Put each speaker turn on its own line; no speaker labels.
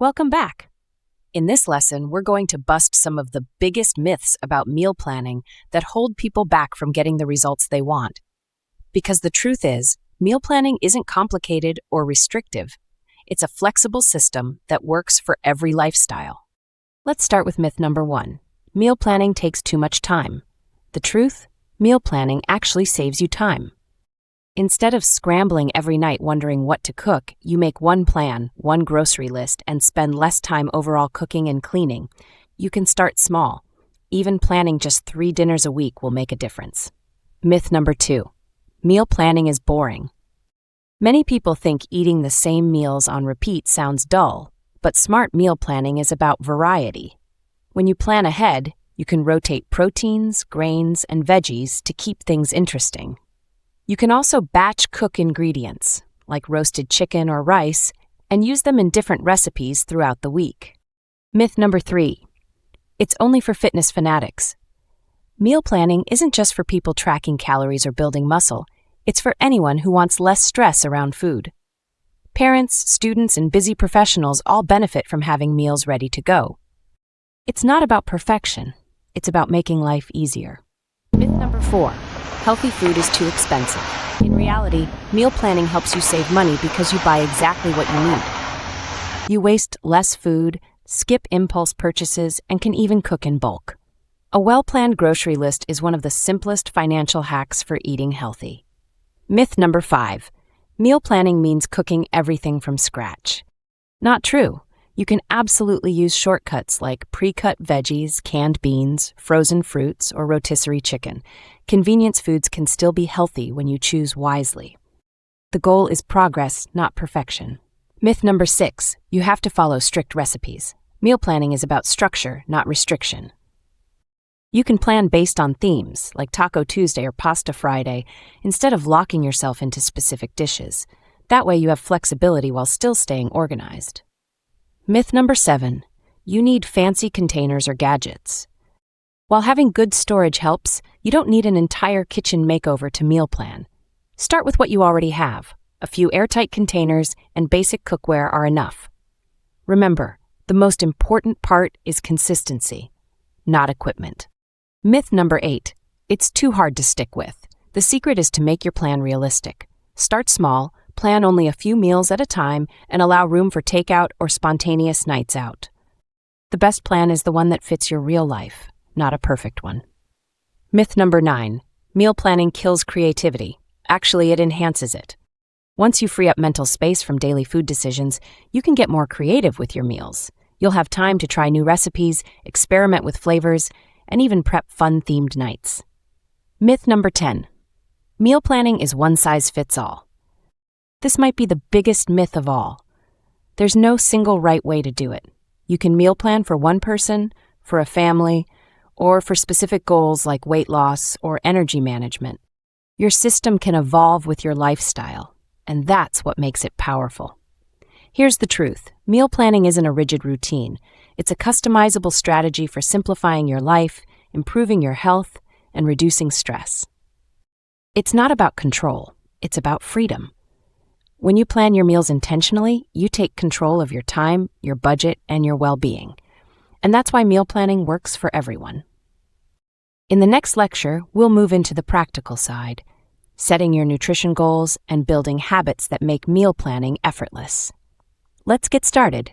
Welcome back. In this lesson, we're going to bust some of the biggest myths about meal planning that hold people back from getting the results they want. Because the truth is, meal planning isn't complicated or restrictive. It's a flexible system that works for every lifestyle. Let's start with myth number 1. Meal planning takes too much time. The truth? Meal planning actually saves you time. Instead of scrambling every night wondering what to cook, you make one plan, one grocery list, and spend less time overall cooking and cleaning. You can start small. Even planning just 3 dinners a week will make a difference. Myth number 2. Meal planning is boring. Many people think eating the same meals on repeat sounds dull, but smart meal planning is about variety. When you plan ahead, you can rotate proteins, grains, and veggies to keep things interesting. You can also batch cook ingredients, like roasted chicken or rice, and use them in different recipes throughout the week. Myth number 3. It's only for fitness fanatics. Meal planning isn't just for people tracking calories or building muscle. It's for anyone who wants less stress around food. Parents, students, and busy professionals all benefit from having meals ready to go. It's not about perfection. It's about making life easier. Myth number 4. Healthy food is too expensive. In reality, meal planning helps you save money because you buy exactly what you need. You waste less food, skip impulse purchases, and can even cook in bulk. A well-planned grocery list is one of the simplest financial hacks for eating healthy. Myth number 5. Meal planning means cooking everything from scratch. Not true. You can absolutely use shortcuts like pre-cut veggies, canned beans, frozen fruits, or rotisserie chicken. Convenience foods can still be healthy when you choose wisely. The goal is progress, not perfection. Myth number 6. You have to follow strict recipes. Meal planning is about structure, not restriction. You can plan based on themes, like Taco Tuesday or Pasta Friday, instead of locking yourself into specific dishes. That way you have flexibility while still staying organized. Myth number 7. You need fancy containers or gadgets. While having good storage helps, you don't need an entire kitchen makeover to meal plan. Start with what you already have. A few airtight containers and basic cookware are enough. Remember, the most important part is consistency, not equipment. Myth number 8. It's too hard to stick with. The secret is to make your plan realistic. Start small, plan only a few meals at a time, and allow room for takeout or spontaneous nights out. The best plan is the one that fits your real life, not a perfect one. Myth number 9. Meal planning kills creativity. Actually, it enhances it. Once you free up mental space from daily food decisions, you can get more creative with your meals. You'll have time to try new recipes, experiment with flavors, and even prep fun-themed nights. Myth number 10. Meal planning is one size fits all. This might be the biggest myth of all. There's no single right way to do it. You can meal plan for one person, for a family, or for specific goals like weight loss or energy management. Your system can evolve with your lifestyle, and that's what makes it powerful. Here's the truth. Meal planning isn't a rigid routine. It's a customizable strategy for simplifying your life, improving your health, and reducing stress. It's not about control. It's about freedom. When you plan your meals intentionally, you take control of your time, your budget, and your well-being. And that's why meal planning works for everyone. In the next lecture, we'll move into the practical side, setting your nutrition goals and building habits that make meal planning effortless. Let's get started.